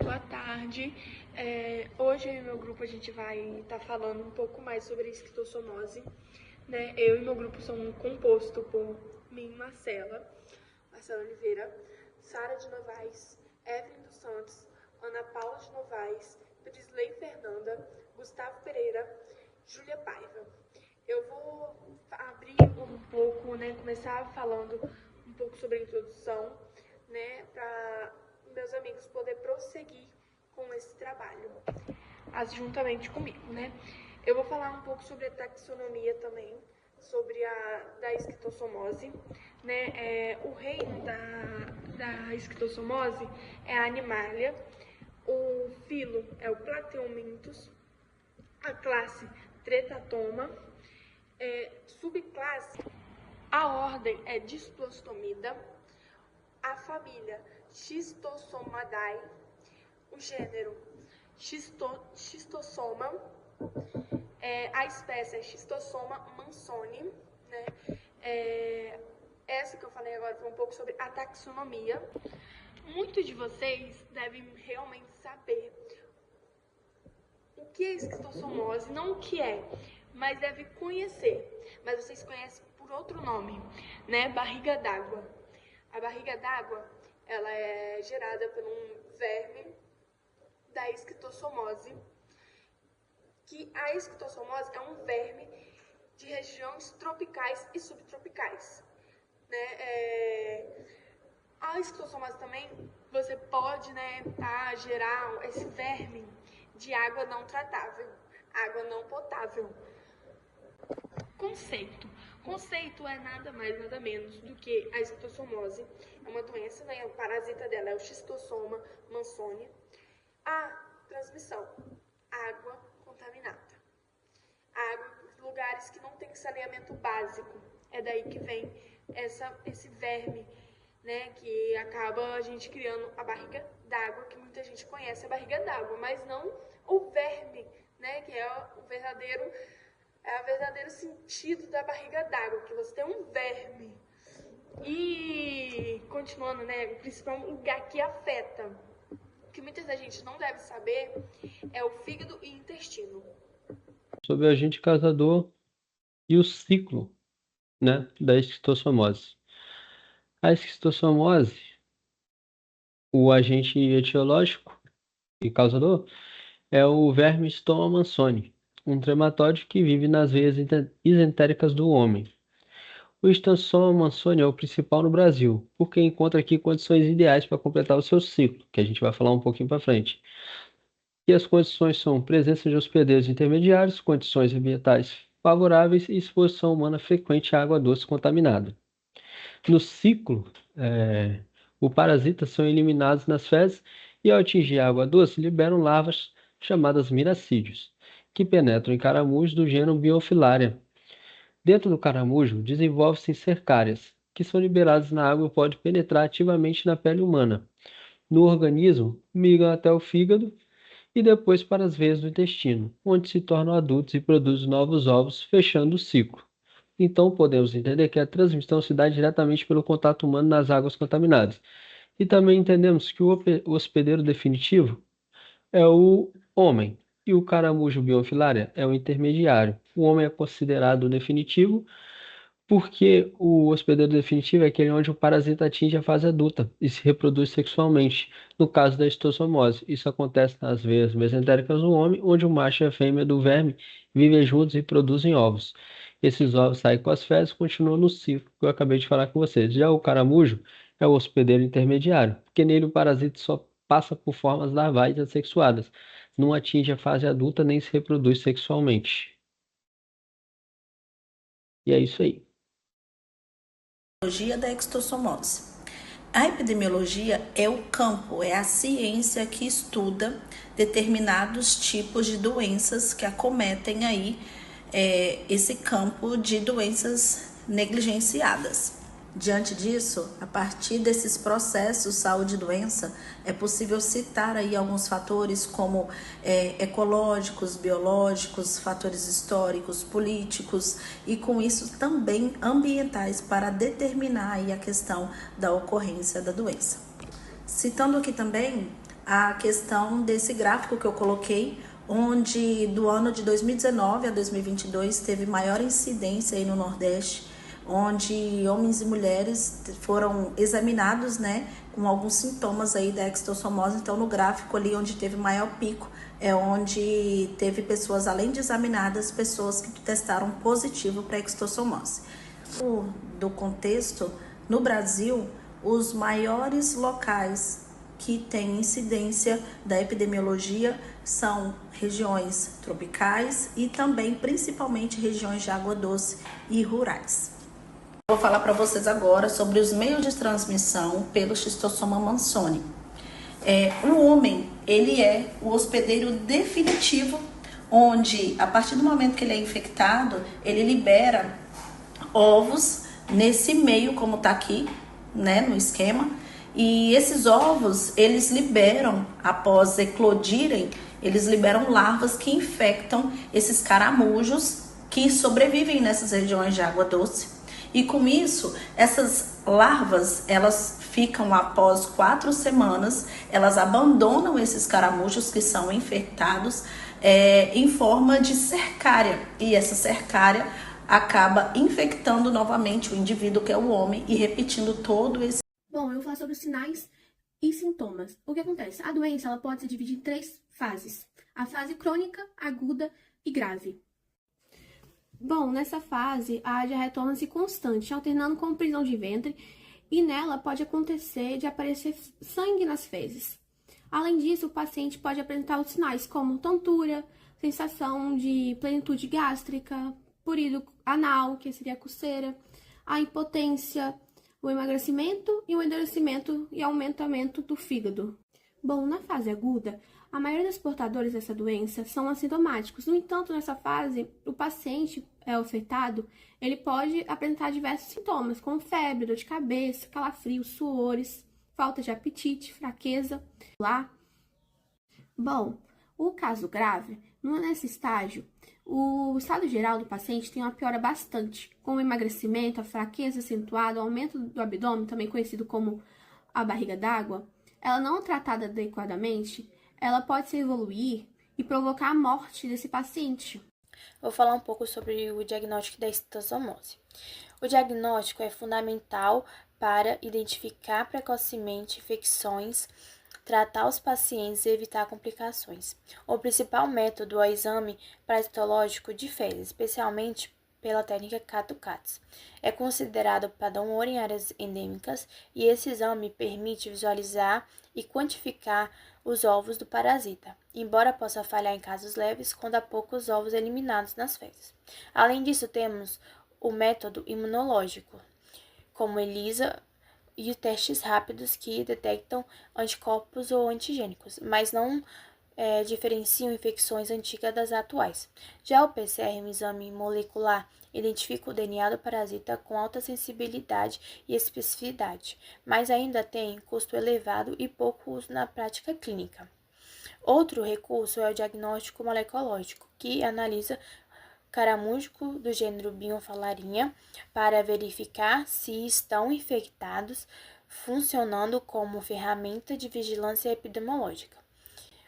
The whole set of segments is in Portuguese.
Boa tarde. Hoje eu e meu grupo a gente vai estar falando um pouco mais sobre a esquistossomose, né? Eu e meu grupo somos composto por mim, Marcela Oliveira, Sara de Novaes, Evelyn dos Santos, Ana Paula de Novaes, Prisley Fernanda, Gustavo Pereira, Júlia Paiva. Eu vou abrir um pouco, né, começar falando um pouco sobre a introdução, né, para meus amigos poderem prosseguir com esse trabalho, juntamente comigo, né. Eu vou falar um pouco sobre a taxonomia também, sobre da esquistossomose, né. O reino da esquistossomose é a Animalia, o filo é o Plateuminthus, a classe Tretatoma, subclasse, a ordem é Diplostomida, a família Schistosomadae, o gênero Schistossoma, a espécie é Schistosoma mansoni, né? Essa que eu falei agora foi um pouco sobre a taxonomia. Muitos de vocês devem realmente saber o que é esquistossomose, não o que é, mas deve conhecer. Mas vocês conhecem por outro nome, né? Barriga d'água. A barriga d'água, ela é gerada por um verme da esquistossomose, que a esquistossomose é um verme de regiões tropicais e subtropicais, né? A esquistossomose também, você pode, né, gerar esse verme de água não tratável, água não potável. Conceito é nada mais, nada menos do que a esquistossomose. É uma doença, né? O parasita dela é o Schistosoma mansoni. A transmissão, água contaminada. Água, lugares que não tem saneamento básico. É daí que vem esse verme, né? Que acaba a gente criando a barriga d'água, que muita gente conhece a barriga d'água, mas não o verme, né? Que é o verdadeiro sentido da barriga d'água, que você tem um verme. E, continuando, né, o principal lugar que afeta, que muita gente não deve saber, é o fígado e intestino. Sobre o agente causador e o ciclo, né, da esquistossomose. A esquistossomose, o agente etiológico e causador, é o verme Stoma mansoni, um trematóide que vive nas veias isentéricas do homem. O Stoma mansoni é o principal no Brasil, porque encontra aqui condições ideais para completar o seu ciclo, que a gente vai falar um pouquinho para frente. E as condições são presença de hospedeiros intermediários, condições ambientais favoráveis e exposição humana frequente à água doce contaminada. No ciclo, os parasitas são eliminados nas fezes e, ao atingir a água doce, liberam larvas chamadas miracídios, que penetram em caramujos do gênero Biofilaria. Dentro do caramujo, desenvolvem-se cercárias, que são liberadas na água e podem penetrar ativamente na pele humana. No organismo, migram até o fígado e depois para as veias do intestino, onde se tornam adultos e produzem novos ovos, fechando o ciclo. Então, podemos entender que a transmissão se dá diretamente pelo contato humano nas águas contaminadas. E também entendemos que o hospedeiro definitivo é o homem e o caramujo Biofilaria é o intermediário. O homem é considerado o definitivo porque o hospedeiro definitivo é aquele onde o parasita atinge a fase adulta e se reproduz sexualmente, no caso da estossomose. Isso acontece nas veias mesentéricas do homem, onde o macho e a fêmea do verme vivem juntos e produzem ovos. Esses ovos saem com as fezes e continuam no ciclo que eu acabei de falar com vocês. Já o caramujo é o hospedeiro intermediário, porque nele o parasita só passa por formas larvais assexuadas, não atinge a fase adulta nem se reproduz sexualmente. E é isso aí. Da esquistossomose. A epidemiologia é o campo, é a ciência que estuda determinados tipos de doenças que acometem aí esse campo de doenças negligenciadas. Diante disso, a partir desses processos saúde e doença, é possível citar aí alguns fatores como ecológicos, biológicos, fatores históricos, políticos e com isso também ambientais para determinar aí a questão da ocorrência da doença. Citando aqui também a questão desse gráfico que eu coloquei, onde do ano de 2019 a 2022 teve maior incidência aí no Nordeste, onde homens e mulheres foram examinados, né, com alguns sintomas aí da extossomose. Então, no gráfico ali onde teve maior pico, é onde teve pessoas, além de examinadas, pessoas que testaram positivo para extossomose. Do contexto, no Brasil, os maiores locais que têm incidência da epidemiologia são regiões tropicais e também, principalmente, regiões de água doce e rurais. Vou falar para vocês agora sobre os meios de transmissão pelo Schistosoma mansoni. O homem, ele é o hospedeiro definitivo, onde, a partir do momento que ele é infectado, ele libera ovos nesse meio, como tá aqui, né, no esquema. E esses ovos, eles liberam, após eclodirem, eles liberam larvas que infectam esses caramujos que sobrevivem nessas regiões de água doce. E com isso, essas larvas, elas ficam após 4 semanas, elas abandonam esses caramujos que são infectados em forma de cercária. E essa cercária acaba infectando novamente o indivíduo, que é o homem, e repetindo todo esse... Bom, eu vou falar sobre os sinais e sintomas. O que acontece? A doença ela pode se dividir em 3 fases. A fase crônica, aguda e grave. Bom, nessa fase, a diarreia torna-se constante, alternando com prisão de ventre, e nela pode acontecer de aparecer sangue nas fezes. Além disso, o paciente pode apresentar os sinais como tontura, sensação de plenitude gástrica, prurido anal, que seria a coceira, a impotência, o emagrecimento e o endurecimento e aumentamento do fígado. Bom, na fase aguda, a maioria dos portadores dessa doença são assintomáticos. No entanto, nessa fase, o paciente afetado, ele pode apresentar diversos sintomas, como febre, dor de cabeça, calafrios, suores, falta de apetite, fraqueza. Bom, o caso grave, nesse estágio, o estado geral do paciente tem uma piora bastante, com o emagrecimento, a fraqueza acentuada, o aumento do abdômen, também conhecido como a barriga d'água. Ela não tratada adequadamente, ela pode se evoluir e provocar a morte desse paciente. Vou falar um pouco sobre o diagnóstico da esquistossomose. O diagnóstico é fundamental para identificar precocemente infecções, tratar os pacientes e evitar complicações. O principal método é o exame parasitológico de fezes, especialmente pela técnica Cato-Catz. É considerado padrão ouro em áreas endêmicas e esse exame permite visualizar e quantificar os ovos do parasita, embora possa falhar em casos leves quando há poucos ovos eliminados nas fezes. Além disso, temos o método imunológico, como ELISA e os testes rápidos que detectam anticorpos ou antigênicos, mas não diferenciam infecções antigas das atuais. Já o PCR, um exame molecular, identifica o DNA do parasita com alta sensibilidade e especificidade, mas ainda tem custo elevado e pouco uso na prática clínica. Outro recurso é o diagnóstico molecológico, que analisa caramujo do gênero Bionfalarinha para verificar se estão infectados, funcionando como ferramenta de vigilância epidemiológica.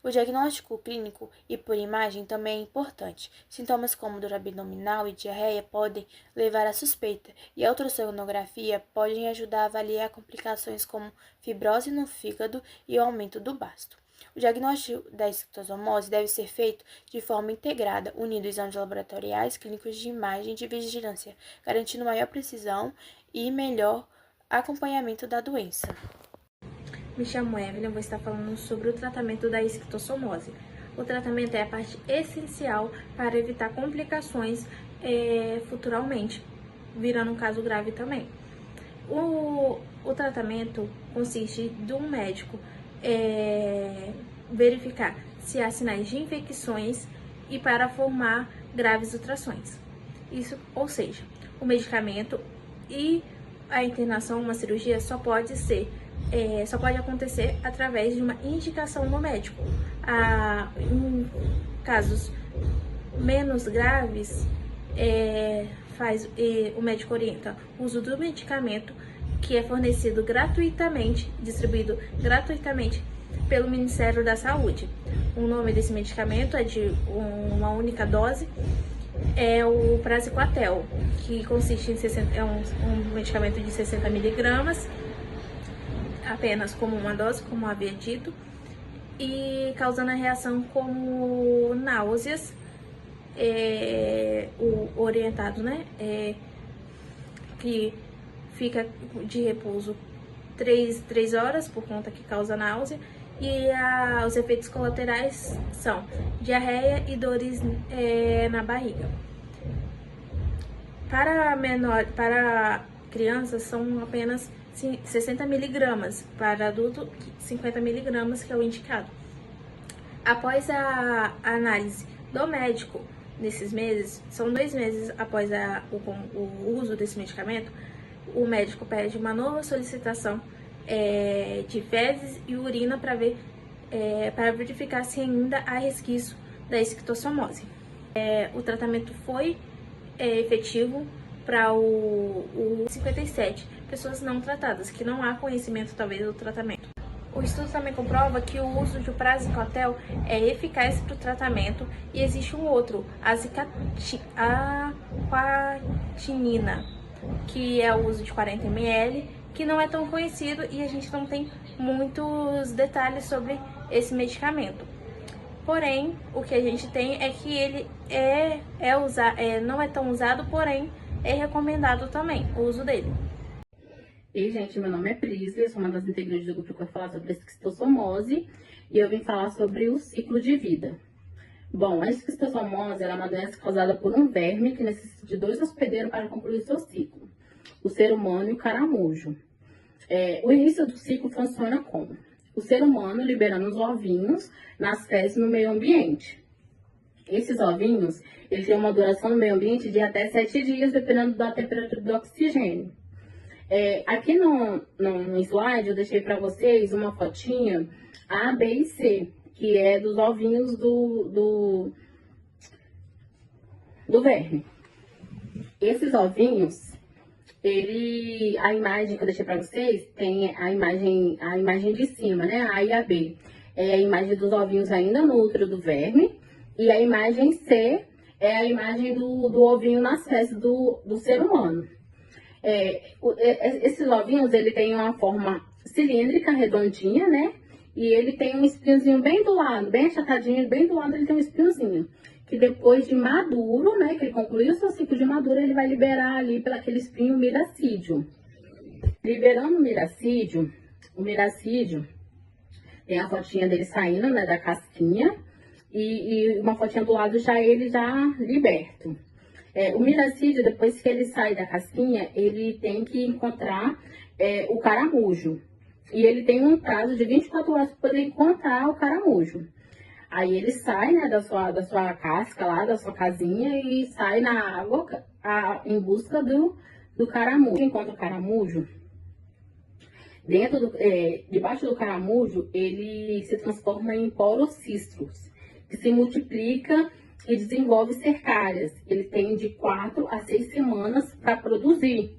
O diagnóstico clínico e por imagem também é importante. Sintomas como dor abdominal e diarreia podem levar à suspeita, e a ultrassonografia pode ajudar a avaliar complicações como fibrose no fígado e o aumento do basto. O diagnóstico da esquistossomose deve ser feito de forma integrada, unindo exames laboratoriais, clínicos de imagem e de vigilância, garantindo maior precisão e melhor acompanhamento da doença. Me chamo Evelyn, vou estar falando sobre o tratamento da esquistossomose. O tratamento é a parte essencial para evitar complicações futuramente, virando um caso grave também. O tratamento consiste de um médico verificar se há sinais de infecções e para formar graves ultrassons. Isso, ou seja, o medicamento e a internação, uma cirurgia, só pode acontecer através de uma indicação do médico. Em casos menos graves, o médico orienta o uso do medicamento, que é fornecido gratuitamente, distribuído gratuitamente pelo Ministério da Saúde. O nome desse medicamento é de uma única dose, é o Praziquantel, que consiste em um medicamento de 60 miligramas, apenas como uma dose, como havia dito, e causando a reação como náuseas, o orientado, né, que fica de repouso 3 horas por conta que causa náusea, e os efeitos colaterais são diarreia e dores na barriga. Para crianças são apenas 60 miligramas, para adulto 50 miligramas, que é o indicado. Após a análise do médico, nesses meses, são 2 meses após o uso desse medicamento, o médico pede uma nova solicitação de fezes e urina para verificar se ainda há resquício da esquistossomose. O tratamento foi efetivo para o 57 pessoas não tratadas, que não há conhecimento talvez do tratamento. O estudo também comprova que o uso de Praziquantel é eficaz para o tratamento, e existe um outro, a aquatinina, que é o uso de 40 ml, que não é tão conhecido e a gente não tem muitos detalhes sobre esse medicamento. Porém, o que a gente tem é que ele não é tão usado, porém é recomendado também o uso dele. E, gente, meu nome é Prisla, eu sou uma das integrantes do grupo que vai falar sobre a esquistossomose, e eu vim falar sobre o ciclo de vida. Bom, a esquistossomose é uma doença causada por um verme que necessita de 2 hospedeiros para concluir seu ciclo, o ser humano e o caramujo. O início do ciclo funciona como? O ser humano liberando os ovinhos nas fezes no meio ambiente. Esses ovinhos, eles têm uma duração no meio ambiente de até 7 dias, dependendo da temperatura do oxigênio. Aqui no slide eu deixei para vocês uma fotinha A, B e C, que é dos ovinhos do verme. Esses ovinhos, a imagem que eu deixei para vocês tem a imagem de cima, né? A e a B. É a imagem dos ovinhos ainda no útero do verme, e a imagem C é a imagem do ovinho nas fezes do ser humano. Esses ovinhos, ele tem uma forma cilíndrica, redondinha, né? E ele tem um espinhozinho bem do lado, bem achatadinho, bem do lado ele tem um espinhozinho. Que depois de maduro, né, que ele concluiu o seu ciclo de maduro, ele vai liberar ali pelaquele espinho o miracídio. Liberando o miracídio tem a fotinha dele saindo, né, da casquinha, e uma fotinha do lado ele já liberto. O miracídio, depois que ele sai da casquinha, ele tem que encontrar o caramujo. E ele tem um prazo de 24 horas para poder encontrar o caramujo. Aí ele sai, né, da sua casca lá, da sua casinha, e sai na água em busca do caramujo. Encontra o caramujo, debaixo do caramujo, ele se transforma em porocistos, que se multiplica e desenvolve cercárias. Ele tem de 4 a 6 semanas para produzir.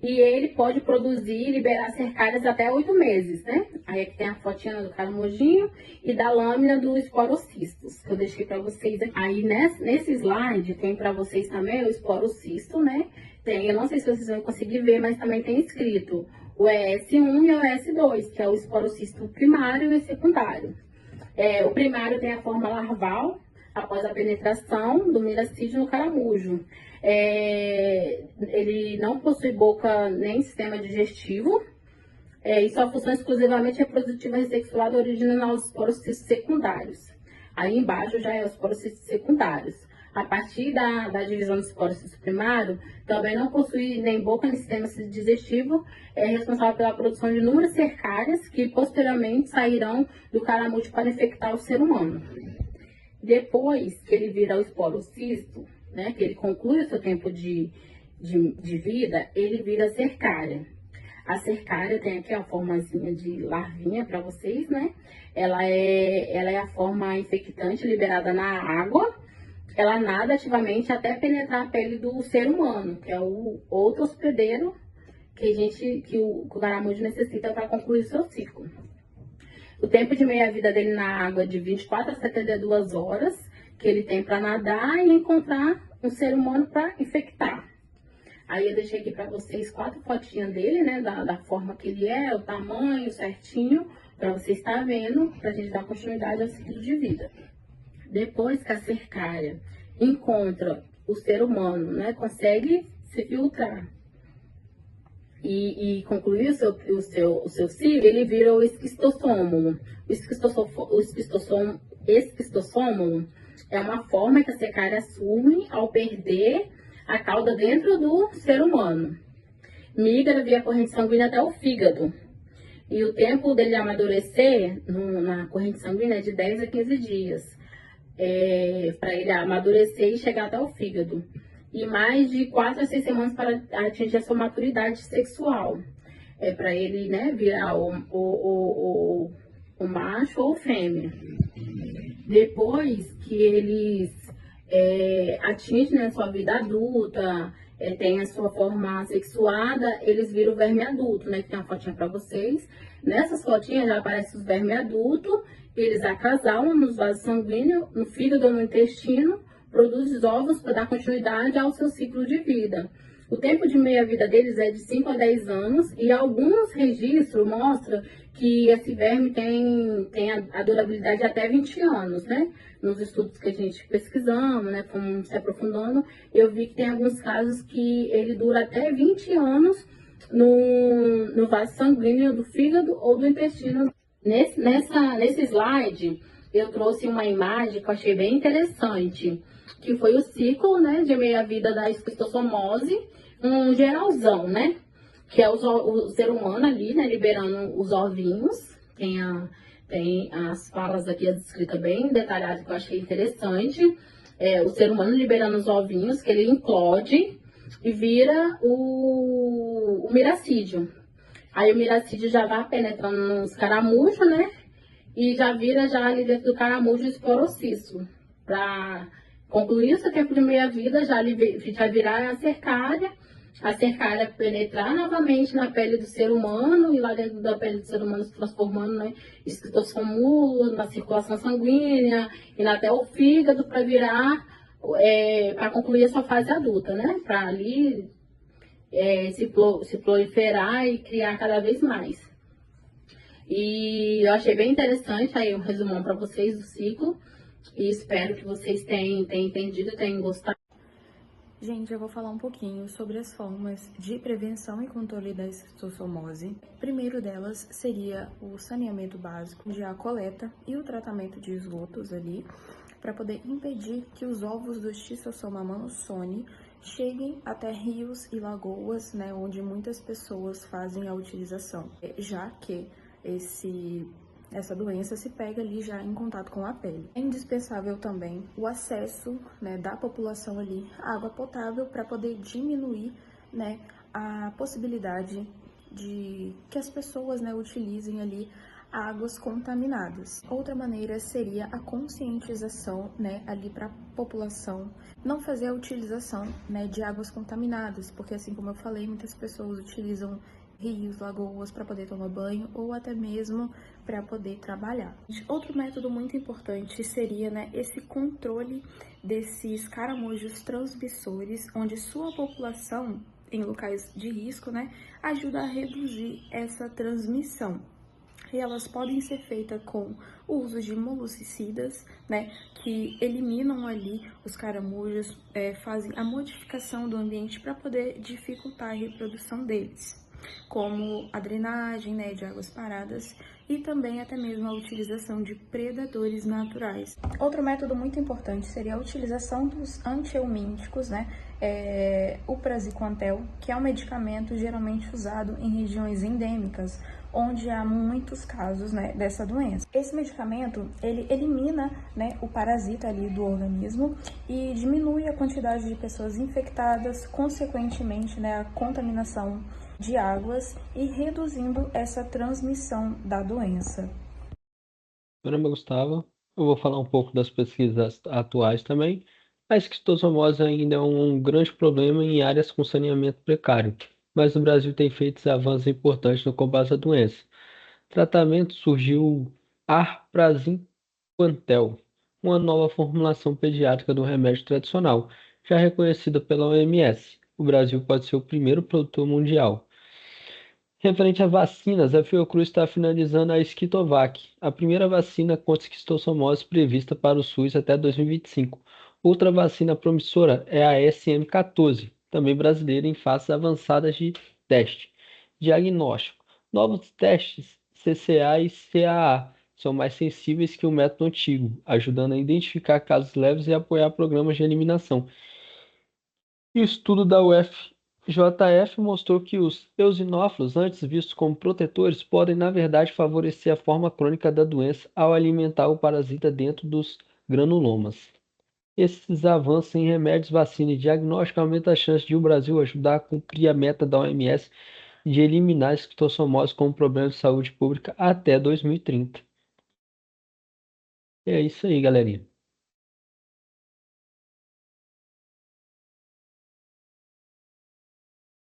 E ele pode produzir e liberar cercárias até 8 meses, né? Aí aqui tem a fotinha do caramujinho e da lâmina do esporocistos, que eu deixei para vocês aqui. Aí nesse slide tem para vocês também o esporocisto, né? Eu não sei se vocês vão conseguir ver, mas também tem escrito o ES1 e o ES2, que é o esporocisto primário e secundário. O primário tem a forma larval, após a penetração do miracídio no caramujo. Ele não possui boca nem sistema digestivo, e sua função exclusivamente reprodutiva e sexual origina nos esporocistos secundários. Aí embaixo já é os esporocistos secundários. A partir da divisão do esporocisto primário, também não possui nem boca nem sistema digestivo, é responsável pela produção de inúmeras cercárias que posteriormente sairão do caramujo para infectar o ser humano. Depois que ele vira o esporocisto, né, que ele conclui o seu tempo de vida, ele vira cercária. A cercária tem aqui a formazinha de larvinha para vocês, né? Ela é a forma infectante liberada na água. Ela nada ativamente até penetrar a pele do ser humano, que é o outro hospedeiro que o caramujo necessita para concluir o seu ciclo. O tempo de meia-vida dele na água é de 24 a 72 horas, que ele tem para nadar e encontrar um ser humano para infectar. Aí eu deixei aqui para vocês 4 fotinhas dele, né, da forma que ele é, o tamanho certinho, para você estar vendo, para a gente dar continuidade ao ciclo de vida. Depois que a cercária encontra o ser humano, né, consegue se filtrar e concluir o seu ciclo, ele vira o esquistossômulo. O esquistossômulo é uma forma que a cercária assume ao perder a cauda dentro do ser humano. Migra via corrente sanguínea até o fígado. E o tempo dele amadurecer na corrente sanguínea é de 10 a 15 dias. Para ele amadurecer e chegar até o fígado. E mais de 4 a 6 semanas para atingir a sua maturidade sexual. Para ele, né, virar o macho ou fêmea. Depois que eles atingem a sua vida adulta, tem a sua forma sexuada, eles viram o verme adulto, né? Que tem uma fotinha para vocês. Nessas fotinhas já aparecem os vermes adultos, eles acasalam nos vasos sanguíneos, no fígado ou no intestino, produzem ovos para dar continuidade ao seu ciclo de vida. O tempo de meia-vida deles é de 5 a 10 anos e alguns registros mostram que esse verme tem a durabilidade de até 20 anos, né? Nos estudos que a gente pesquisamos, né? Fomos se aprofundando, eu vi que tem alguns casos que ele dura até 20 anos no vaso sanguíneo do fígado ou do intestino. Nesse slide, eu trouxe uma imagem que eu achei bem interessante, que foi o ciclo, né, de meia-vida da esquistossomose, um geralzão, né? Que é o ser humano ali, né, liberando os ovinhos. Tem as falas aqui, a descrita bem detalhada, que eu achei interessante. O ser humano liberando os ovinhos, que ele implode e vira o miracídio. Aí o miracídio já vai penetrando nos caramujos, né? E já vira já ali dentro do caramujo o esporocisto. Para concluir o seu tempo de meia-vida, já virar a cercária penetrar novamente na pele do ser humano e lá dentro da pele do ser humano se transformando, né, esquistossomúlo, na circulação sanguínea e até o fígado para virar, para concluir a sua fase adulta, né, para ali se proliferar e criar cada vez mais. E eu achei bem interessante aí um resumão para vocês do ciclo e espero que vocês tenham entendido e tenham gostado. Gente, eu vou falar um pouquinho sobre as formas de prevenção e controle da esquistossomose. O primeiro delas seria o saneamento básico, a coleta e o tratamento de esgotos ali, para poder impedir que os ovos do Schistosoma manusoni cheguem até rios e lagoas, né, onde muitas pessoas fazem a utilização, já que essa doença se pega ali já em contato com a pele. É indispensável também o acesso, né, da população ali à água potável para poder diminuir, né, a possibilidade de que as pessoas, né, utilizem ali águas contaminadas. Outra maneira seria a conscientização, né, ali para a população não fazer a utilização, né, de águas contaminadas, porque assim como eu falei, muitas pessoas utilizam rios, lagoas para poder tomar banho ou até mesmo para poder trabalhar. Outro método muito importante seria, né, esse controle desses caramujos transmissores, onde sua população em locais de risco, né, ajuda a reduzir essa transmissão. E elas podem ser feitas com o uso de moluscicidas, né, que eliminam ali os caramujos, fazem a modificação do ambiente para poder dificultar a reprodução deles, como a drenagem, né, de águas paradas e também até mesmo a utilização de predadores naturais. Outro método muito importante seria a utilização dos antihelmínticos, né, o praziquantel, que é um medicamento geralmente usado em regiões endêmicas, onde há muitos casos, né, dessa doença. Esse medicamento, ele elimina, né, o parasita ali do organismo e diminui a quantidade de pessoas infectadas, consequentemente, né, a contaminação de águas e reduzindo essa transmissão da doença. Meu nome é Gustavo, eu vou falar um pouco das pesquisas atuais também. A esquistossomose ainda é um grande problema em áreas com saneamento precário, mas o Brasil tem feito avanços importantes no combate à doença. O tratamento surgiu Arprazinquantel, uma nova formulação pediátrica do remédio tradicional, já reconhecida pela OMS. O Brasil pode ser o primeiro produtor mundial. Referente a vacinas, a Fiocruz está finalizando a Esquitovac, a primeira vacina contra esquistossomose prevista para o SUS até 2025. Outra vacina promissora é a SM14, também brasileira em fases avançadas de teste. Diagnóstico. Novos testes CCA e CAA são mais sensíveis que o método antigo, ajudando a identificar casos leves e apoiar programas de eliminação. E o estudo da UFJF mostrou que os eosinófilos, antes vistos como protetores, podem, na verdade, favorecer a forma crônica da doença ao alimentar o parasita dentro dos granulomas. Esses avanços em remédios, vacina e diagnóstico aumentam a chance de o Brasil ajudar a cumprir a meta da OMS de eliminar a esquistossomose como problema de saúde pública até 2030. É isso aí, galerinha.